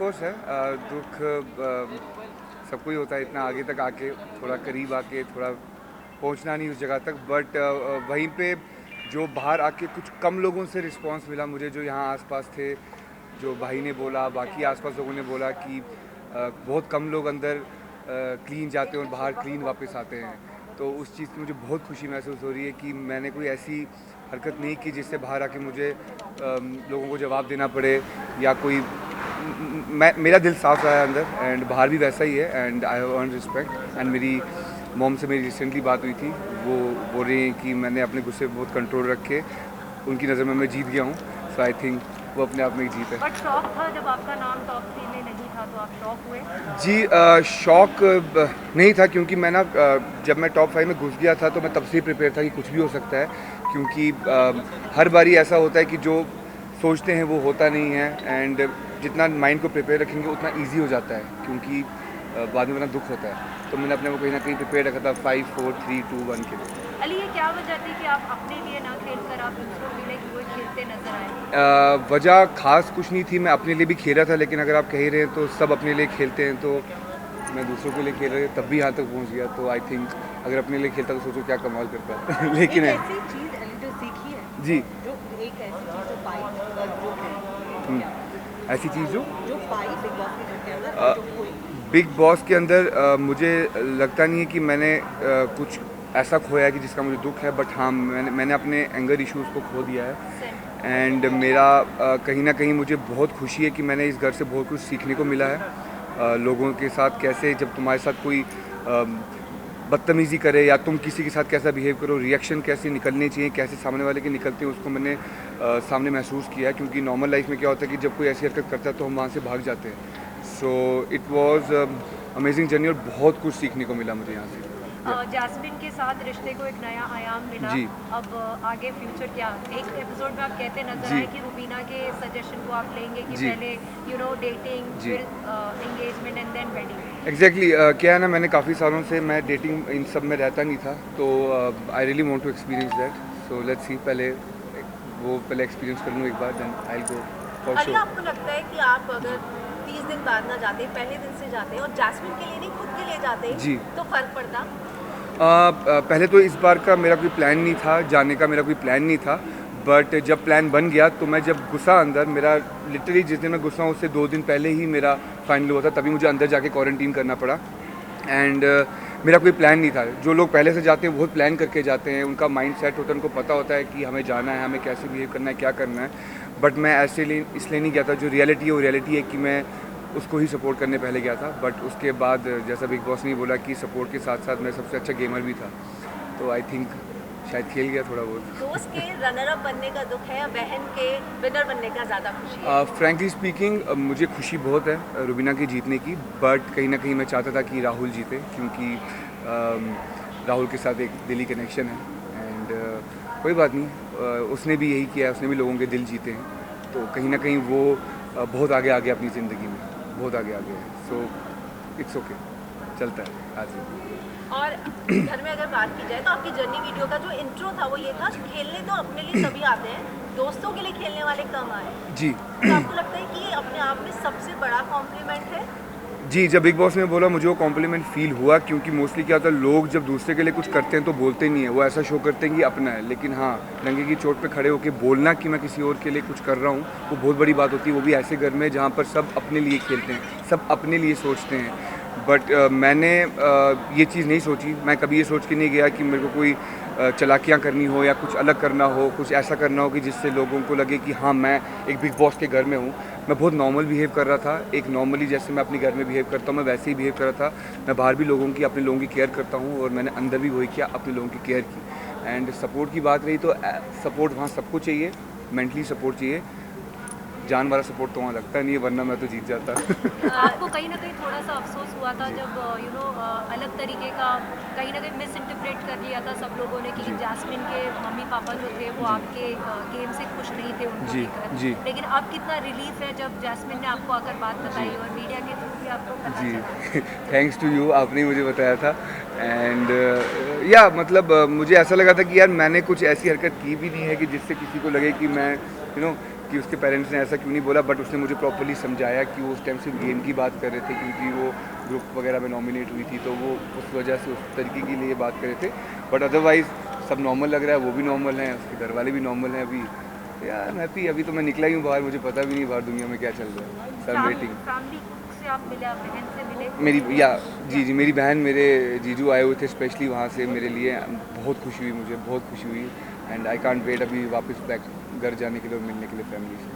Course है दुख सबको ही होता है, इतना आगे तक आके थोड़ा करीब आके थोड़ा पहुंचना नहीं उस जगह तक, बट वहीं पे जो बाहर आके कुछ कम लोगों से रिस्पांस मिला मुझे, जो यहाँ आसपास थे, जो भाई ने बोला, बाकी आसपास लोगों ने बोला कि बहुत कम लोग अंदर क्लीन जाते हैं और बाहर क्लीन वापस आते हैं। तो उस चीज़ की मुझे बहुत खुशी महसूस हो रही है कि मैंने कोई ऐसी हरकत नहीं की जिससे बाहर आके मुझे लोगों को जवाब देना पड़े, या कोई मेरा दिल साफ रहा है अंदर, एंड बाहर भी वैसा ही है, and I have earn respect. And मेरी मॉम से मेरी रिसेंटली बात हुई थी, वो बोल रही हैं कि मैंने अपने गुस्से पर बहुत कंट्रोल रख के उनकी नज़र में मैं जीत गया हूँ। सो आई थिंक वो अपने आप में एक जीत है। बट शौक था जब आपका नाम टॉप 3 में नहीं था, तो आप शौक हुए? जी शौक नहीं था, क्योंकि मैं ना जब मैं टॉप 5 में घुस गया था तो मैं तब से ही प्रिपेयर था कि कुछ भी हो सकता है, क्योंकि हर बारी ऐसा होता है कि जो सोचते हैं वो होता नहीं है, एंड जितना माइंड को प्रिपेयर रखेंगे उतना ईजी हो जाता है, क्योंकि बाद में बड़ा दुख होता है। तो मैंने अपने को कहीं ना कहीं प्रिपेयर रखा था 5 4 3 2 1 के लिए। अली, ये क्या वजह थी कि आप अपने लिए ना खेलकर आप दूसरों के लिए वो खेलते नजर आए? वजह खास कुछ नहीं थी, मैं अपने लिए भी खेला था, लेकिन अगर आप कह रहे हैं तो सब अपने लिए खेलते हैं, तो मैं दूसरों के लिए खेल रहे तब भी यहाँ तक पहुँच गया। तो आई थिंक अगर अपने लिए खेलता तो सोचो क्या कमाल करता लेकिन एक है ऐसी चीज अली जो सीखी है, जी, जो एक ऐसी चीज जो पाई जो है, ऐसी चीज़ जो पाई बिग बॉस के घर के अंदर जो कोई बिग बॉस के अंदर मुझे लगता नहीं है कि मैंने कुछ ऐसा खोया है कि जिसका मुझे दुख है, बट हाँ मैंने अपने एंगर इश्यूज़ को खो दिया है, एंड मेरा कहीं ना कहीं मुझे बहुत खुशी है कि मैंने इस घर से बहुत कुछ सीखने को मिला है। लोगों के साथ कैसे, जब तुम्हारे साथ कोई बदतमीज़ी करे या तुम किसी के साथ कैसा बिहेव करो, रिएक्शन कैसे निकलने चाहिए, कैसे सामने वाले के निकलते हैं, उसको मैंने सामने महसूस किया है। क्योंकि नॉर्मल लाइफ में क्या होता है कि जब कोई ऐसी हरकत करता है तो हम वहाँ से भाग जाते हैं। So it was amazing journey, और बहुत कुछ सीखने को मिला मुझे यहाँ से। जैस्मिन के साथ रिश्ते को एक नया आयाम मिला। जी। अब आगे फ्यूचर क्या? एक एपिसोड में आप कहते नजर जी। आए कि रुबीना के सजेशन को आप लेंगे कि जी। पहले डेटिंग, जी। फिर engagement and then wedding. Exactly क्या है ना, मैंने काफ़ी सालों से मैं डेटिंग इन सब में रहता नहीं था, तो I really want to experience that. So let's see, पहले एक्सपीरियंस कर लूँ एक बार, then I will go for अली, श्योर। आपको लगता है कि आप अगर 30 दिन बाद ना जाते, पहले दिन से जाते और जैस्मिन के लिए नहीं खुद के लिए जाते, जी। तो फर्क पड़ता? पहले तो इस बार का मेरा कोई प्लान नहीं था, जाने का मेरा कोई प्लान नहीं था, बट जब प्लान बन गया तो मैं जब घुसा अंदर, मेरा लिटरली जिस दिन मैं घुसा उससे 2 दिन पहले ही मेरा फाइनल हुआ था, तभी मुझे अंदर जाके क्वारंटीन करना पड़ा। एंड मेरा कोई प्लान नहीं था। जो लोग पहले से जाते हैं बहुत प्लान करके जाते हैं, उनका माइंड सेट होता है, उनको पता होता है कि हमें जाना है, हमें कैसे बिहेव करना है, क्या करना है। बट मैं ऐसे इसलिए नहीं गया था, जो रियलिटी है वो रियलिटी है कि मैं उसको ही सपोर्ट करने पहले गया था। बट उसके बाद जैसा बिग बॉस ने बोला कि सपोर्ट के साथ साथ मैं सबसे अच्छा गेमर भी था, तो आई थिंक शायद खेल गया थोड़ा बहुत। दोस्त के रनर अप बनने का दुख है या बहन के विनर बनने का ज़्यादा खुशी है? फ्रैंकली स्पीकिंग मुझे खुशी बहुत है रुबीना के जीतने की, बट कहीं ना कहीं मैं चाहता था कि राहुल जीते, क्योंकि राहुल के साथ एक दिली कनेक्शन है, एंड कोई बात नहीं, उसने भी यही किया है, उसने भी लोगों के दिल जीते हैं, तो कहीं ना कहीं वो बहुत आगे आ गया अपनी ज़िंदगी में, बहुत आगे आ गया है। सो इट्स ओके, चलता है आज। और घर में अगर बात की जाए तो आपकी जर्नी वीडियो का जो इंट्रो था वो ये था, खेलने तो अपने लिए सभी आते हैं, दोस्तों के लिए खेलने वाले कम आए। जी। तो आपको लगता है कि ये अपने आप में सबसे बड़ा कॉम्प्लीमेंट है? जी, जब बिग बॉस ने बोला मुझे वो कॉम्प्लीमेंट फील हुआ, क्योंकि मोस्टली क्या होता है, लोग जब दूसरे के लिए कुछ करते हैं तो बोलते नहीं है, वो ऐसा शो करते हैं कि अपना है, लेकिन हाँ डंके की चोट पे खड़े होकर बोलना कि मैं किसी और के लिए कुछ कर रहा हूँ, वो बहुत बड़ी बात होती है, वो भी ऐसे घर में जहाँ पर सब अपने लिए खेलते हैं, सब अपने लिए सोचते हैं। बट मैंने ये चीज़ नहीं सोची, मैं कभी ये सोच के नहीं गया कि मेरे को कोई चालाकियाँ करनी हो या कुछ अलग करना हो, कुछ ऐसा करना हो कि जिससे लोगों को लगे कि हाँ मैं एक बिग बॉस के घर में हूँ। मैं बहुत नॉर्मल बिहेव कर रहा था, एक नॉर्मली जैसे मैं अपने घर में बिहेव करता हूँ मैं वैसे ही बिहेव कर रहा था। मैं बाहर भी लोगों की, अपने लोगों की केयर करता हूँ, और मैंने अंदर भी वही किया, अपने लोगों की केयर की। एंड सपोर्ट की बात रही तो सपोर्ट वहाँ सबको चाहिए, मेंटली सपोर्ट चाहिए, जान वाला सपोर्ट तो वहाँ लगता नहीं है, वरना मैं तो जीत जाता। आपको कहीं ना कहीं थोड़ा सा अफसोस हुआ था जब अलग तरीके का कहीं ना कहीं मिस इंटरप्रेट कर लिया था सब लोगों ने कि जी। जैस्मिन के मम्मी पापा जो थे वो आपके गेम से खुश नहीं थे उनको जी, लेकर। जी। लेकिन अब कितना रिलीफ है जब जैस्मिन ने आपको आकर बात बताई और मीडिया के थ्रू भी आपको पता जी, चला। थैंक्स टू यू, आपने ही मुझे बताया था। एंड या मुझे ऐसा लगा था कि यार मैंने कुछ ऐसी हरकत की भी नहीं है कि जिससे किसी को लगे कि मैं कि उसके पेरेंट्स ने ऐसा क्यों नहीं बोला, बट उसने मुझे प्रॉपर्ली समझाया कि वो उस टाइम सिर्फ गेम की बात कर रहे थे, क्योंकि वो ग्रुप वगैरह में नॉमिनेट हुई थी, तो वो उस वजह से उस तरीके के लिए बात कर रहे थे। बट अदरवाइज़ सब नॉर्मल लग रहा है, वो भी नॉर्मल हैं, उसके घर वाले भी नॉर्मल हैं अभी। यार मैं हैप्पी, अभी तो मैं निकला ही हूँ बाहर, मुझे पता भी नहीं बाहर दुनिया में क्या चल रहा है। सर वेटिंग फैमिली से आप मिले, आप बहन से मिले? जी मेरी बहन, मेरे जीजू आए हुए थे स्पेशली वहाँ से मेरे लिए। बहुत खुशी हुई, मुझे बहुत खुशी हुई एंड आई कांट वेट अभी वापस बैक घर जाने के लिए और मिलने के लिए फैमिली से।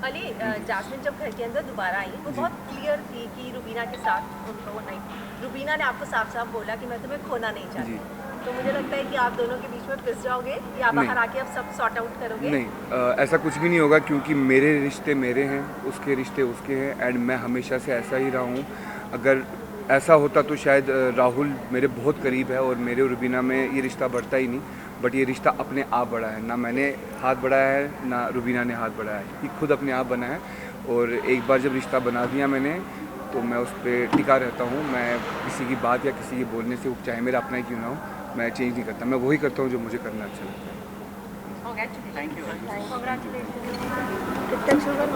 अली, जास्मिन जब घर के अंदर दोबारा आई वो बहुत क्लियर थी कि रुबीना के साथ उनका वो नाइट, रुबीना ने आपको साफ साफ बोला कि मैं तुम्हें खोना नहीं चाहती। तो मुझे लगता है कि आप दोनों के बीच में पिस जाओगे या बाहर आके अब सब सॉर्ट आउट करोगे? नहीं, ऐसा कुछ भी नहीं होगा, क्योंकि मेरे रिश्ते मेरे हैं, उसके रिश्ते उसके हैं एंड मैं हमेशा से ऐसा ही रहा हूँ। अगर ऐसा होता तो शायद राहुल मेरे बहुत करीब है और मेरे और रुबीना में ये रिश्ता बढ़ता ही नहीं, बट ये रिश्ता अपने आप बढ़ा है। ना मैंने हाथ बढ़ाया है, ना रुबीना ने हाथ बढ़ाया है, ये खुद अपने आप बना है। और एक बार जब रिश्ता बना दिया मैंने, तो मैं उस पर टिका रहता हूँ। मैं किसी की बात या किसी के बोलने से, चाहे मेरा अपना ही क्यों ना हो, मैं चेंज नहीं करता। मैं वही करता हूँ जो मुझे करना अच्छा लगता है। Congratulations. Congratulations. कितना शुगर